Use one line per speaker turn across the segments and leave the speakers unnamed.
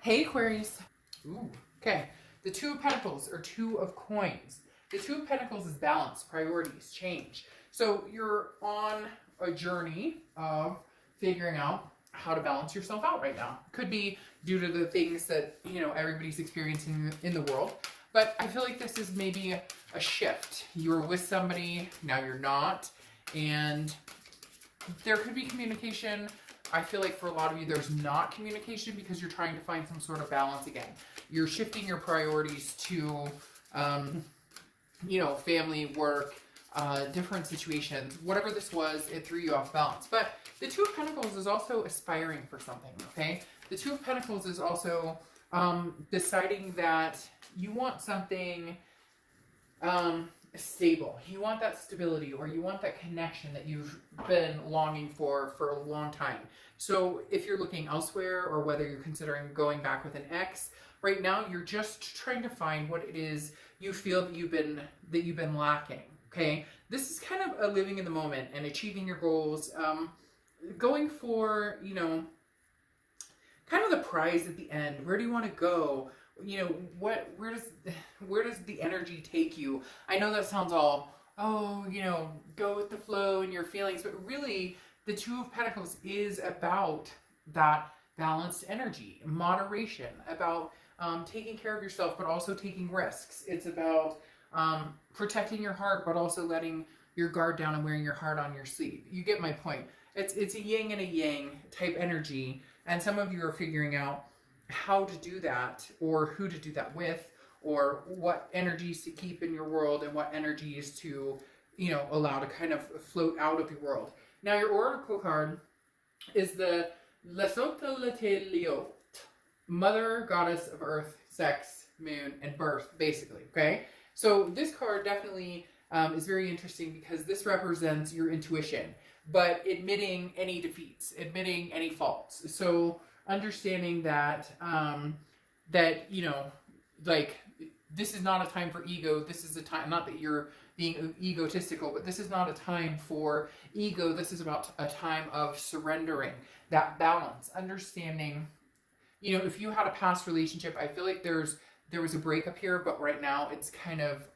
Hey Aquarius. Ooh, okay. The Two of Pentacles or Two of Coins. The Two of Pentacles is balance, priorities, change. So you're on a journey of figuring out how to balance yourself out right now. Could be due to the things that, everybody's experiencing in the world. But I feel like this is maybe a shift. You were with somebody, now you're not. And there could be communication. I feel like for a lot of you, there's not communication because you're trying to find some sort of balance again. You're shifting your priorities to, family, work, different situations. Whatever this was, it threw you off balance. But the Two of Pentacles is also aspiring for something, okay? The Two of Pentacles is also deciding that you want something stable. You want that stability, or you want that connection that you've been longing for a long time. So if you're looking elsewhere, or whether you're considering going back with an ex, right now you're just trying to find what it is you feel that you've been lacking. Okay, this is kind of a living in the moment and achieving your goals, going for kind of the prize at the end. Where do you want to go? Where does the energy take you? I know that sounds all, go with the flow and your feelings, but really the Two of Pentacles is about that balanced energy, moderation, about taking care of yourself, but also taking risks. It's about protecting your heart, but also letting your guard down and wearing your heart on your sleeve. You get my point. It's a yin and a yang type energy, and some of you are figuring out how to do that, or who to do that with, or what energies to keep in your world and what energies to, allow to kind of float out of your world. Now, your oracle card is the Lesotho, Mother, Goddess of Earth, Sex, Moon, and Birth, basically, okay? So this card definitely is very interesting because this represents your intuition, but admitting any defeats, admitting any faults. So understanding that, this is not a time for ego. This is a time, not that you're being egotistical, but this is not a time for ego. This is about a time of surrendering, that balance, understanding, if you had a past relationship, I feel like there was a breakup here, but right now it's kind of,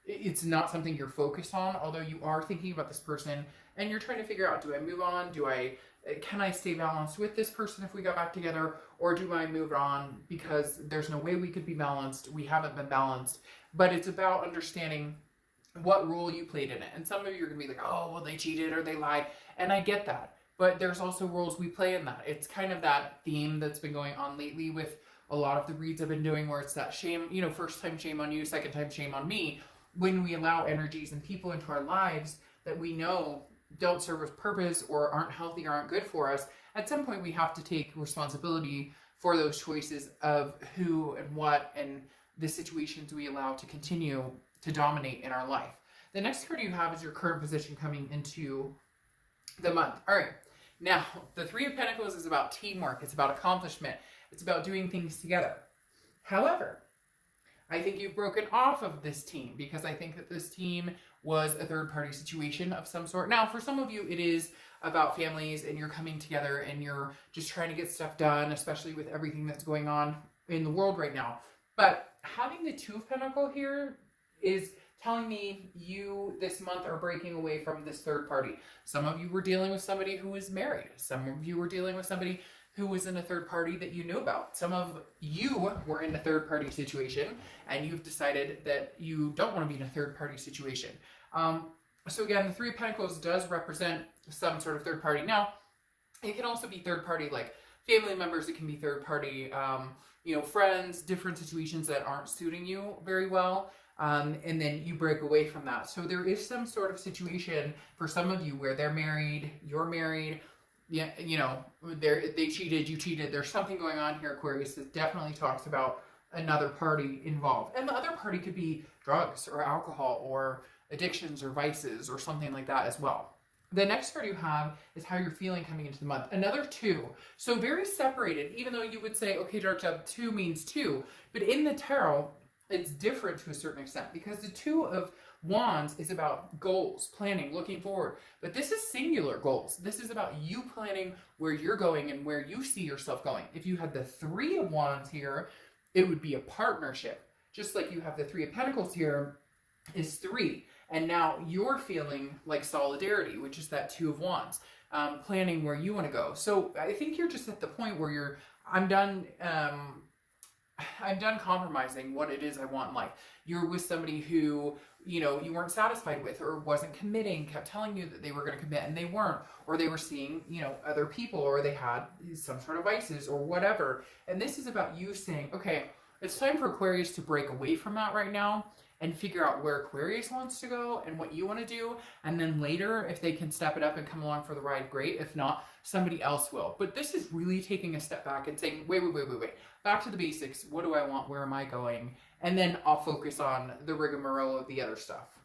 it's not something you're focused on, although you are thinking about this person and you're trying to figure out, do I move on? Can I stay balanced with this person if we got back together, or do I move on because there's no way we could be balanced? We haven't been balanced, but it's about understanding what role you played in it. And some of you are gonna be like, oh, well, they cheated or they lied. And I get that, but there's also roles we play in that. It's kind of that theme that's been going on lately with a lot of the reads I've been doing, where it's that shame, first time shame on you, second time shame on me. When we allow energies and people into our lives that we know don't serve us purpose or aren't healthy or aren't good for us, at some point we have to take responsibility for those choices of who and what and the situations we allow to continue to dominate in our life. The next card you have is your current position coming into the month. All right, now the Three of Pentacles is about teamwork. It's about accomplishment. It's about doing things together. However, I think you've broken off of this team because I think that this team was a third-party situation of some sort. Now, for some of you, it is about families and you're coming together and you're just trying to get stuff done, especially with everything that's going on in the world right now. But having the Two of Pentacles here is telling me you this month are breaking away from this third party. Some of you were dealing with somebody who was married. Some of you were dealing with somebody who was in a third party that you knew about. Some of you were in a third party situation and you've decided that you don't want to be in a third party situation. So again, the Three of Pentacles does represent some sort of third party. Now, it can also be third party like family members. It can be third party, friends, different situations that aren't suiting you very well. And then you break away from that. So there is some sort of situation for some of you where they're married, you're married, yeah, they cheated, you cheated. There's something going on here, Aquarius, that definitely talks about another party involved. And the other party could be drugs or alcohol or addictions or vices or something like that as well. The next card you have is how you're feeling coming into the month. Another two. So very separated, even though you would say, okay, Dark Job, two means two. But in the tarot, it's different to a certain extent because the Two of Wands is about goals, planning, looking forward. But this is singular goals. This is about you planning where you're going and where you see yourself going. If you had the Three of Wands here, it would be a partnership. Just like you have the Three of Pentacles here is three. And now you're feeling like solidarity, which is that Two of Wands, planning where you want to go. So I think you're just at the point where I'm done compromising what it is I want in life. You're with somebody who, you weren't satisfied with, or wasn't committing, kept telling you that they were going to commit and they weren't, or they were seeing, other people, or they had some sort of vices or whatever. And this is about you saying, okay, it's time for Aquarius to break away from that right now and figure out where Aquarius wants to go and what you want to do. And then later, if they can step it up and come along for the ride, great. If not, somebody else will. But this is really taking a step back and saying, wait. Back to the basics. What do I want? Where am I going? And then I'll focus on the rigmarole of the other stuff.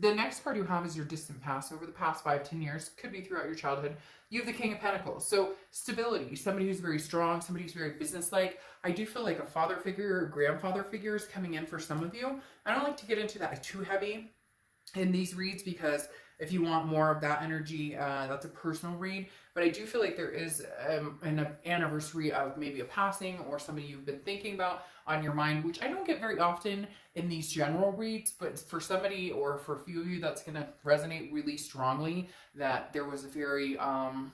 The next card you have is your distant past, over the past 5-10 years. Could be throughout your childhood. You have the King of Pentacles. So stability, somebody who's very strong, somebody who's very businesslike. I do feel like a father figure or grandfather figure is coming in for some of you. I don't like to get into that too heavy in these reads, because if you want more of that energy, that's a personal read. But I do feel like there is an anniversary of maybe a passing or somebody you've been thinking about on your mind, which I don't get very often in these general reads. But for somebody, or for a few of you, that's going to resonate really strongly, that there was a very, I'm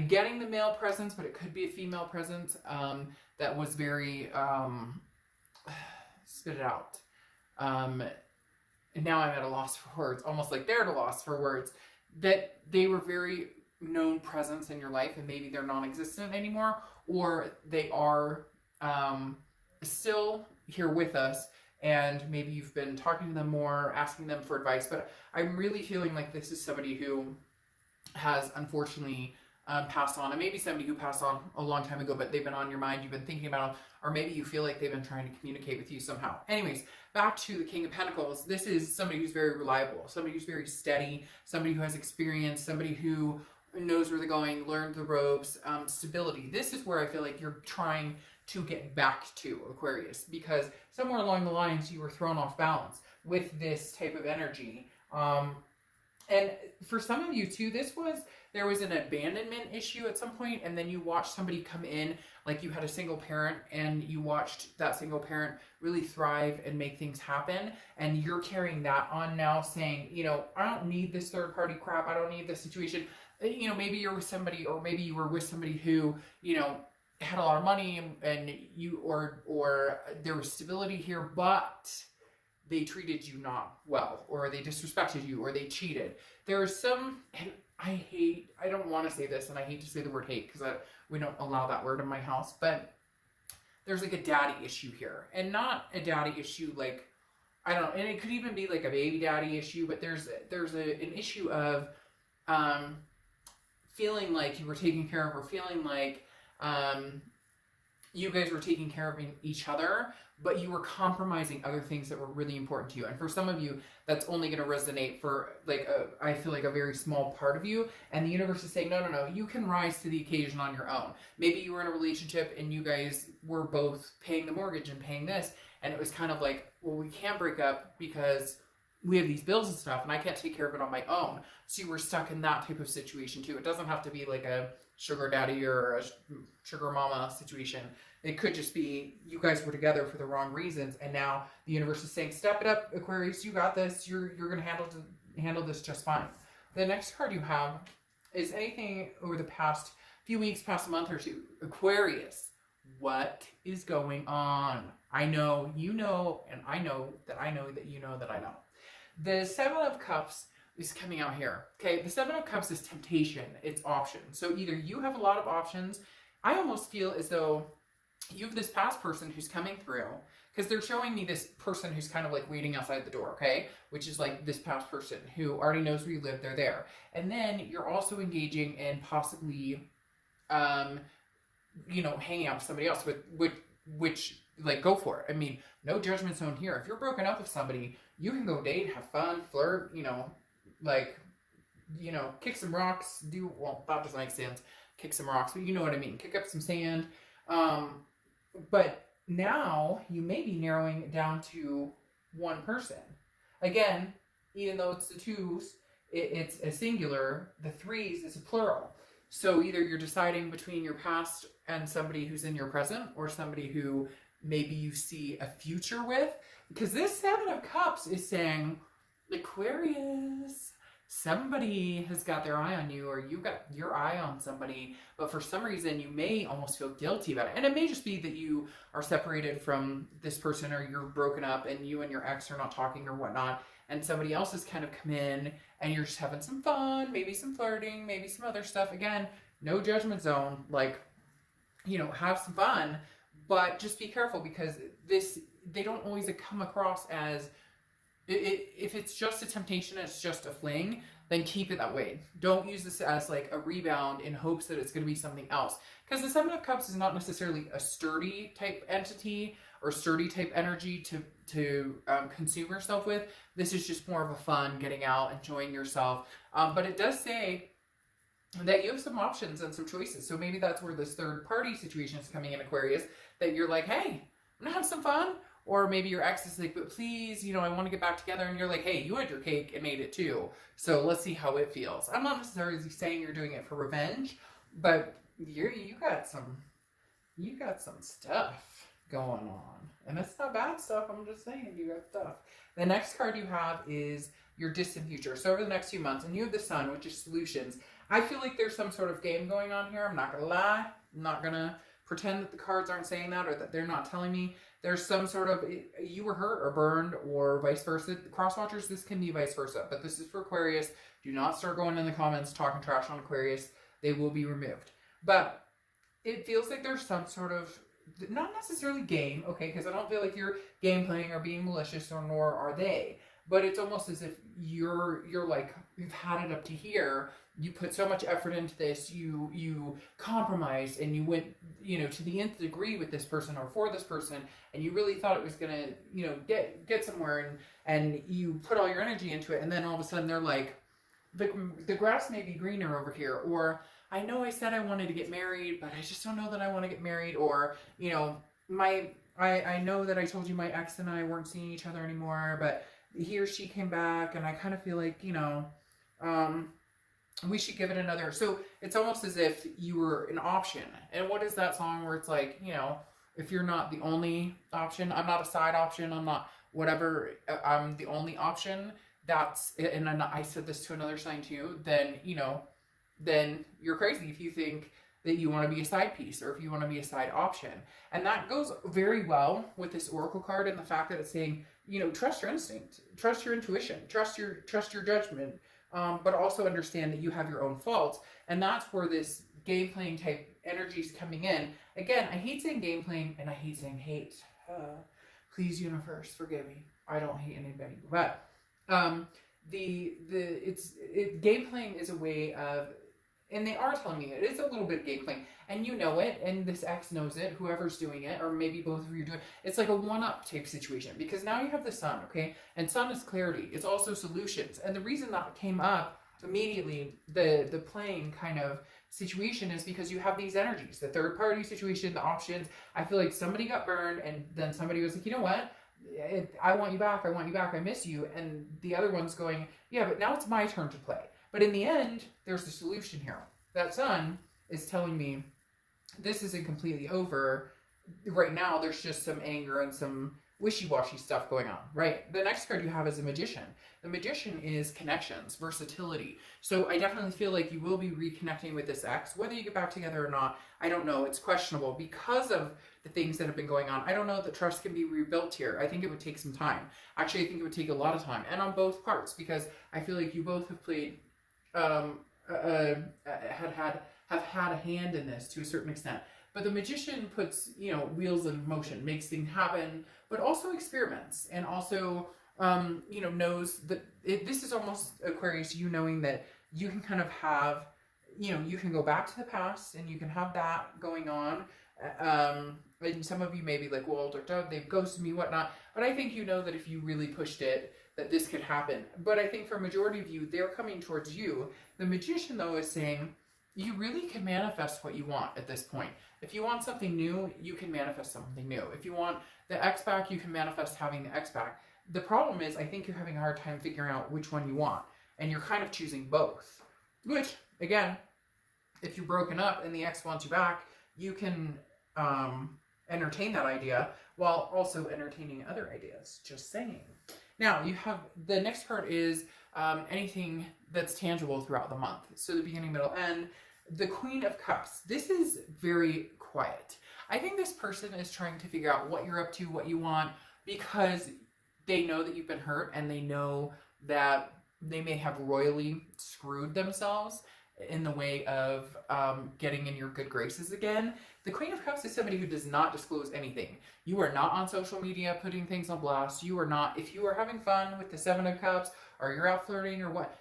getting the male presence, but it could be a female presence, that was very, spit it out. And now I'm at a loss for words, almost like they're at a loss for words, that they were very known presence in your life, and maybe they're non-existent anymore, or they are still here with us, and maybe you've been talking to them more, asking them for advice. But I'm really feeling like this is somebody who has unfortunately passed on, and maybe somebody who passed on a long time ago, but they've been on your mind, you've been thinking about them, or maybe you feel like they've been trying to communicate with you somehow. Anyways, back to the King of Pentacles. This is somebody who's very reliable, somebody who's very steady, somebody who has experience, somebody who knows where they're going, learned the ropes, stability. This is where I feel like you're trying to get back to, Aquarius, because somewhere along the lines you were thrown off balance with this type of energy. And for some of you too, there was an abandonment issue at some point, and then you watched somebody come in, like you had a single parent, and you watched that single parent really thrive and make things happen, and you're carrying that on now, saying, I don't need this third party crap, I don't need this situation. Maybe you're with somebody, or maybe you were with somebody who, had a lot of money, and you, or there was stability here, but they treated you not well, or they disrespected you, or they cheated. There are some, and I don't want to say this, and I hate to say the word hate, because we don't allow that word in my house, but there's like a daddy issue here, and not a daddy issue like, I don't know, and it could even be like a baby daddy issue, but there's an issue of feeling like you were taken care of, or feeling like you guys were taking care of each other, but you were compromising other things that were really important to you. And for some of you, that's only going to resonate for I feel like a very small part of you. And the universe is saying, no, you can rise to the occasion on your own. Maybe you were in a relationship and you guys were both paying the mortgage and paying this. And it was kind of like, well, we can't break up because we have these bills and stuff, and I can't take care of it on my own. So you were stuck in that type of situation too. It doesn't have to be like a sugar daddy or a sugar mama situation. It could just be you guys were together for the wrong reasons, and now the universe is saying, step it up, Aquarius, you got this. You're going to handle this just fine. The next card you have is anything over the past few weeks, past a month or two. Aquarius, what is going on? I know you know, and I know that I know that you know that I know. The Seven of Cups is coming out here. Okay, the Seven of Cups is temptation. It's options. So either you have a lot of options. I almost feel as though you have this past person who's coming through, because they're showing me this person who's kind of like waiting outside the door, okay? Which is like this past person who already knows where you live, they're there. And then you're also engaging in possibly, hanging out with somebody else, which like, go for it. I mean, no judgment zone here. If you're broken up with somebody, you can go date, have fun, flirt, kick some rocks, well, that doesn't make sense, kick some rocks, but you know what I mean, kick up some sand. But now you may be narrowing it down to one person. Again, even though it's the twos, it's a singular, the threes is a plural. So either you're deciding between your past and somebody who's in your present, or somebody who maybe you see a future with. Because this Seven of Cups is saying, Aquarius, somebody has got their eye on you, or you got your eye on somebody, but for some reason you may almost feel guilty about it. And it may just be that you are separated from this person, or you're broken up and you and your ex are not talking or whatnot, and somebody else has kind of come in and you're just having some fun, maybe some flirting, maybe some other stuff. Again, no judgment zone, like, you know, have some fun, but just be careful, because they don't always come across as, if it's just a temptation, it's just a fling, then keep it that way. Don't use this as like a rebound in hopes that it's going to be something else. Because the Seven of Cups is not necessarily a sturdy type entity or sturdy type energy to consume yourself with. This is just more of a fun, getting out, enjoying yourself. But it does say that you have some options and some choices. So maybe that's where this third party situation is coming in, Aquarius, that you're like, hey, I'm going to have some fun. Or maybe your ex is like, but please, you know, I want to get back together. And you're like, hey, you had your cake and made it too. So let's see how it feels. I'm not necessarily saying you're doing it for revenge, but you got some stuff going on. And it's not bad stuff. I'm just saying you got stuff. The next card you have is your distant future. So over the next few months, and you have the Sun, which is solutions. I feel like there's some sort of game going on here. I'm not going to lie. I'm not going to pretend that the cards aren't saying that, or that they're not telling me. There's some sort of, you were hurt or burned, or vice versa. Cross watchers, this can be vice versa, but this is for Aquarius. Do not start going in the comments talking trash on Aquarius. They will be removed. But it feels like there's some sort of, not necessarily game, okay, because I don't feel like you're game playing or being malicious, or nor are they. But it's almost as if you're like, you've had it up to here. You put so much effort into this, you compromised, and you went, you know, to the nth degree with this person or for this person, and you really thought it was gonna, you know, get somewhere, and you put all your energy into it, and then all of a sudden they're like, the grass may be greener over here, or I know I said I wanted to get married, but I just don't know that I want to get married, or, you know, I know that I told you my ex and I weren't seeing each other anymore, but he or she came back, and I kind of feel like, you know, we should give it another. So it's almost as if you were an option. And what is that song where it's like, you know, if you're not the only option, I'm not a side option, I'm not whatever, I'm the only option, that's, and I said this to another sign too, then, you know, then you're crazy if you think that you want to be a side piece, or if you want to be a side option. And that goes very well with this Oracle card, and the fact that it's saying, you know, trust your instinct, trust your intuition, trust your judgment, but also understand that you have your own faults. And that's where this game playing type energy is coming in. Again, I hate saying game playing, and I hate saying hate. Please, universe, forgive me. I don't hate anybody. But game playing is a way of, and they are telling me it is a little bit of game playing, and you know it, and this ex knows it, whoever's doing it, or maybe both of you do it. It's like a one-up type situation, because now you have the Sun, okay? And Sun is clarity. It's also solutions. And the reason that came up immediately, the playing kind of situation, is because you have these energies, the third party situation, the options. I feel like somebody got burned, and then somebody was like, you know what? I want you back, I miss you. And the other one's going, yeah, but now it's my turn to play. But in the end, there's a solution here. That Sun is telling me this isn't completely over. Right now, there's just some anger and some wishy-washy stuff going on, right? The next card you have is a Magician. The Magician is connections, versatility. So I definitely feel like you will be reconnecting with this ex. Whether you get back together or not, I don't know. It's questionable because of the things that have been going on. I don't know that trust can be rebuilt here. I think it would take some time. Actually, I think it would take a lot of time, and on both parts, because I feel like you both have played have had a hand in this to a certain extent. But the Magician puts, you know, wheels in motion, makes things happen, but also experiments, and also, you know, knows that this is almost, Aquarius, you knowing that you can kind of have, you know, you can go back to the past, and you can have that going on. And some of you may be like, well, they've ghosted me, whatnot. But I think you know that if you really pushed it, that this could happen. But I think for a majority of you, they're coming towards you. The Magician, though, is saying you really can manifest what you want at this point. If you want something new, you can manifest something new. If you want the ex back, you can manifest having the ex back. The problem is, I think you're having a hard time figuring out which one you want. And you're kind of choosing both. Which, again, if you're broken up and the ex wants you back, you can entertain that idea while also entertaining other ideas. Just saying. Now, you have the next card is anything that's tangible throughout the month. So the beginning, middle, end. The Queen of Cups. This is very quiet. I think this person is trying to figure out what you're up to, what you want, because they know that you've been hurt and they know that they may have royally screwed themselves in the way of getting in your good graces again. The Queen of Cups is somebody who does not disclose anything. You are not on social media putting things on blast. You are not, if you are having fun with the Seven of Cups or you're out flirting or what,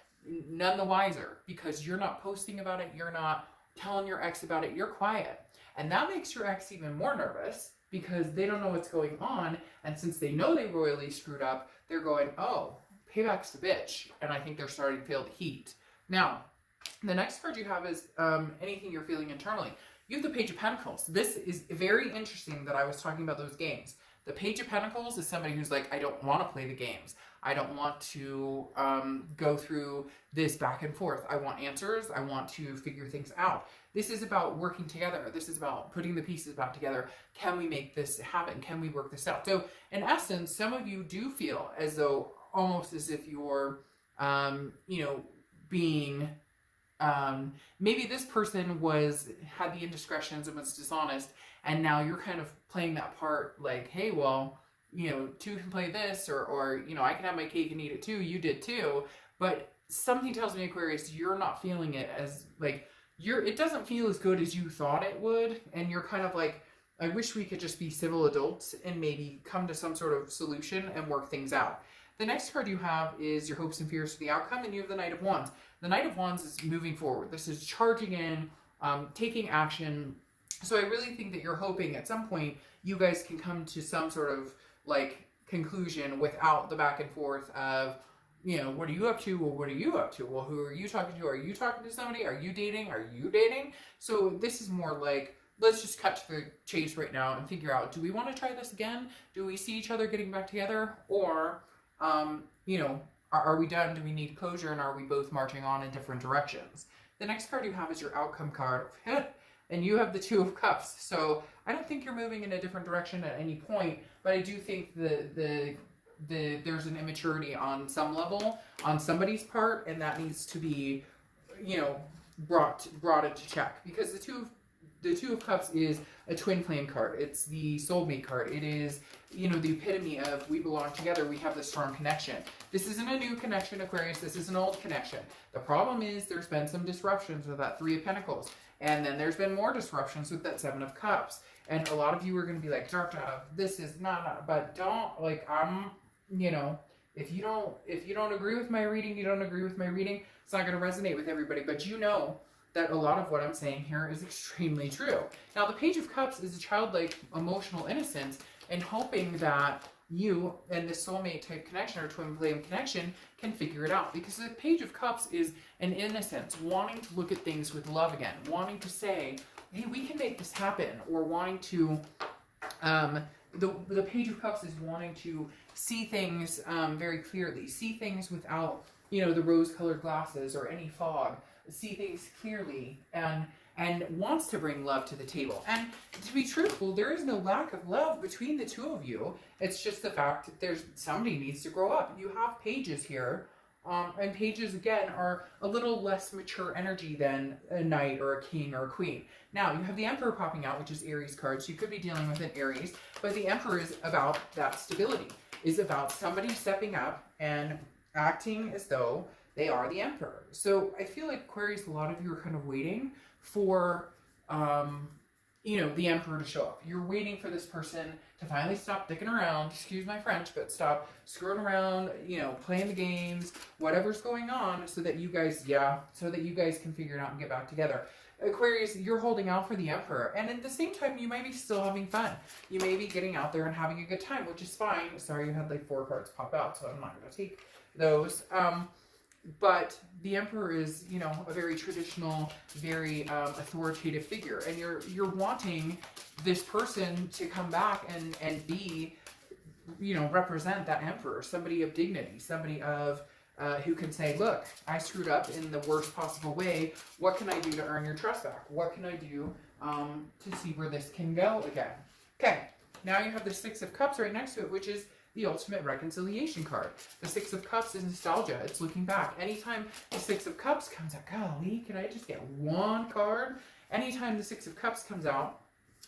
none the wiser, because you're not posting about it. You're not telling your ex about it. You're quiet. And that makes your ex even more nervous because they don't know what's going on. And since they know they royally screwed up, they're going, oh, payback's the bitch. And I think they're starting to feel the heat. Now, the next card you have is anything you're feeling internally. You have the Page of Pentacles. This is very interesting that I was talking about those games. The Page of Pentacles is somebody who's like, I don't want to play the games. I don't want to go through this back and forth. I want answers. I want to figure things out. This is about working together. This is about putting the pieces back together. Can we make this happen? Can we work this out? So in essence, some of you do feel as though almost as if you're, being, maybe this person had the indiscretions and was dishonest. And now you're kind of playing that part like, hey, well, two can play this or I can have my cake and eat it too. You did too. But something tells me, Aquarius, you're not feeling it as like, it doesn't feel as good as you thought it would. And you're kind of like, I wish we could just be civil adults and maybe come to some sort of solution and work things out. The next card you have is your hopes and fears for the outcome, and you have the Knight of Wands. The Knight of Wands is moving forward. This is charging in, taking action. So I really think that you're hoping at some point you guys can come to some sort of like conclusion without the back and forth of, what are you up to? Well, what are you up to? Well, who are you talking to? Are you talking to somebody? Are you dating? Are you dating? So this is more like, let's just cut to the chase right now and figure out, do we want to try this again? Do we see each other getting back together? Or, are we done? Do we need closure? And are we both marching on in different directions? The next card you have is your outcome card. And you have the Two of Cups. So I don't think you're moving in a different direction at any point, but I do think there's an immaturity on some level on somebody's part, and that needs to be, brought into check, because the Two of Cups is a twin flame card. It's the soulmate card. It is, the epitome of we belong together. We have this strong connection. This isn't a new connection, Aquarius. This is an old connection. The problem is there's been some disruptions with that Three of Pentacles. And then there's been more disruptions with that Seven of Cups. And a lot of you are going to be like, this is not, but don't, like, if you don't agree with my reading, you don't agree with my reading. It's not going to resonate with everybody. But that a lot of what I'm saying here is extremely true. Now, the Page of Cups is a childlike emotional innocence and hoping that you and the soulmate type connection or twin flame connection can figure it out. Because the Page of Cups is an innocence, wanting to look at things with love again, wanting to say, hey, we can make this happen, or wanting to, the Page of Cups is wanting to see things very clearly, see things without, the rose-colored glasses or any fog, see things clearly, and wants to bring love to the table. And to be truthful, there is no lack of love between the two of you. It's just the fact that somebody needs to grow up. You have pages here, and pages, again, are a little less mature energy than a knight or a king or a queen. Now, you have the Emperor popping out, which is Aries card, so you could be dealing with an Aries, but the Emperor is about that stability, is about somebody stepping up and acting as though they are the Emperor. So I feel like, Aquarius, a lot of you are kind of waiting for, the Emperor to show up. You're waiting for this person to finally stop dicking around, excuse my French, but stop screwing around, playing the games, whatever's going on, so that you guys can figure it out and get back together. Aquarius, you're holding out for the Emperor, and at the same time, you might be still having fun. You may be getting out there and having a good time, which is fine. Sorry, you had like 4 cards pop out, so I'm not going to take those. But the Emperor is, a very traditional, very authoritative figure, and you're wanting this person to come back and be you know, represent that emperor, somebody of dignity, somebody of who can say, look, I screwed up in the worst possible way. What can I do to earn your trust back? What can I do to see where this can go again? Okay, now you have the Six of Cups right next to it, which is the ultimate reconciliation card. The Six of Cups is nostalgia. It's looking back. Anytime the Six of Cups comes out, golly, can I just get one card? Anytime the Six of Cups comes out,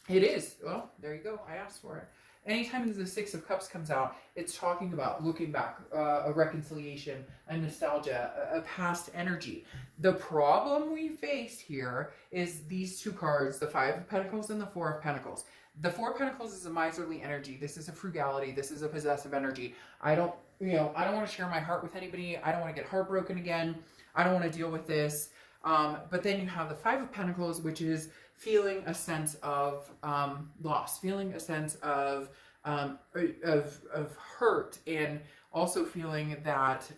it is, well, there you go, I asked for it. Anytime the Six of Cups comes out, it's talking about looking back, a reconciliation, a nostalgia, a past energy. The problem we face here is these two cards, the Five of Pentacles and the Four of Pentacles. The Four of Pentacles is a miserly energy. This is a frugality. This is a possessive energy. I don't want to share my heart with anybody. I don't want to get heartbroken again. I don't want to deal with this. But then you have the Five of Pentacles, which is feeling a sense of loss, feeling a sense of hurt, and also feeling that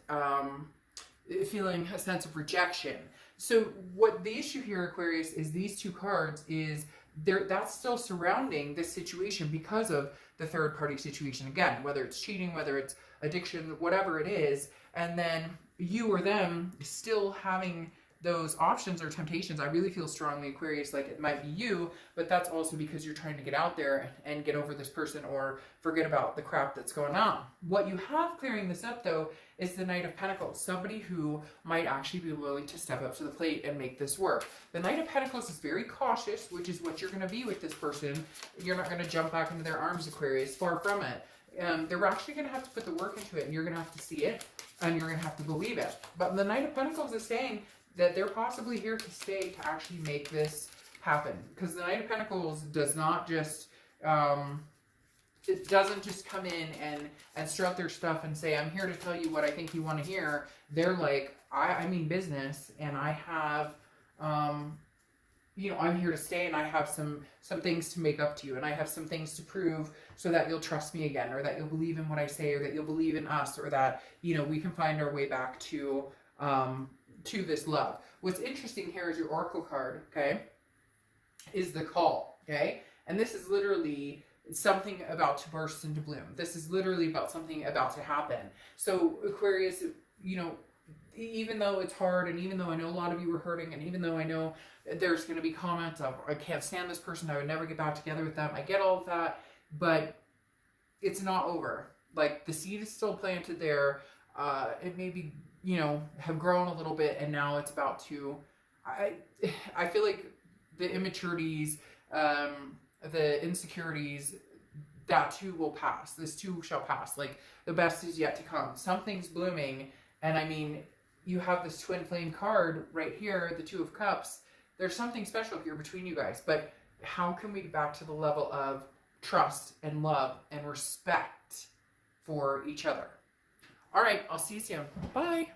feeling a sense of rejection. So what the issue here, Aquarius, is these two cards is that's still surrounding this situation because of the third party situation. Again, whether it's cheating, whether it's addiction, whatever it is, and then you or them still having those options or temptations. I really feel strongly, Aquarius, like it might be you, but that's also because you're trying to get out there and get over this person or forget about the crap that's going on. What you have clearing this up, though, is the Knight of Pentacles, somebody who might actually be willing to step up to the plate and make this work. The Knight of Pentacles is very cautious, which is what you're going to be with this person. You're not going to jump back into their arms, Aquarius, far from it. They're actually going to have to put the work into it, and you're going to have to see it, and you're going to have to believe it. But the Knight of Pentacles is saying that they're possibly here to stay to actually make this happen. Because the Knight of Pentacles does not just, it doesn't just come in and strut their stuff and say, I'm here to tell you what I think you want to hear. They're like, I mean business, and I have, you know, I'm here to stay, and I have some things to make up to you, and I have some things to prove so that you'll trust me again, or that you'll believe in what I say, or that you'll believe in us, or that, you know, we can find our way back to this love. What's interesting here is your Oracle card, okay, is the Call, okay? And this is literally something about to burst into bloom. This is literally about something about to happen. So Aquarius, you know, even though it's hard, and even though I know a lot of you were hurting, and even though I know there's going to be comments of, I can't stand this person, I would never get back together with them, I get all of that, but it's not over. Like, the seed is still planted there. It may be, you know, have grown a little bit, and now it's about to, I feel like the immaturities, the insecurities, that too will pass. This too shall pass. Like, the best is yet to come. Something's blooming, and I mean, you have this twin flame card right here, the Two of Cups. There's something special here between you guys, but how can we get back to the level of trust and love and respect for each other? All right, I'll see you soon. Bye.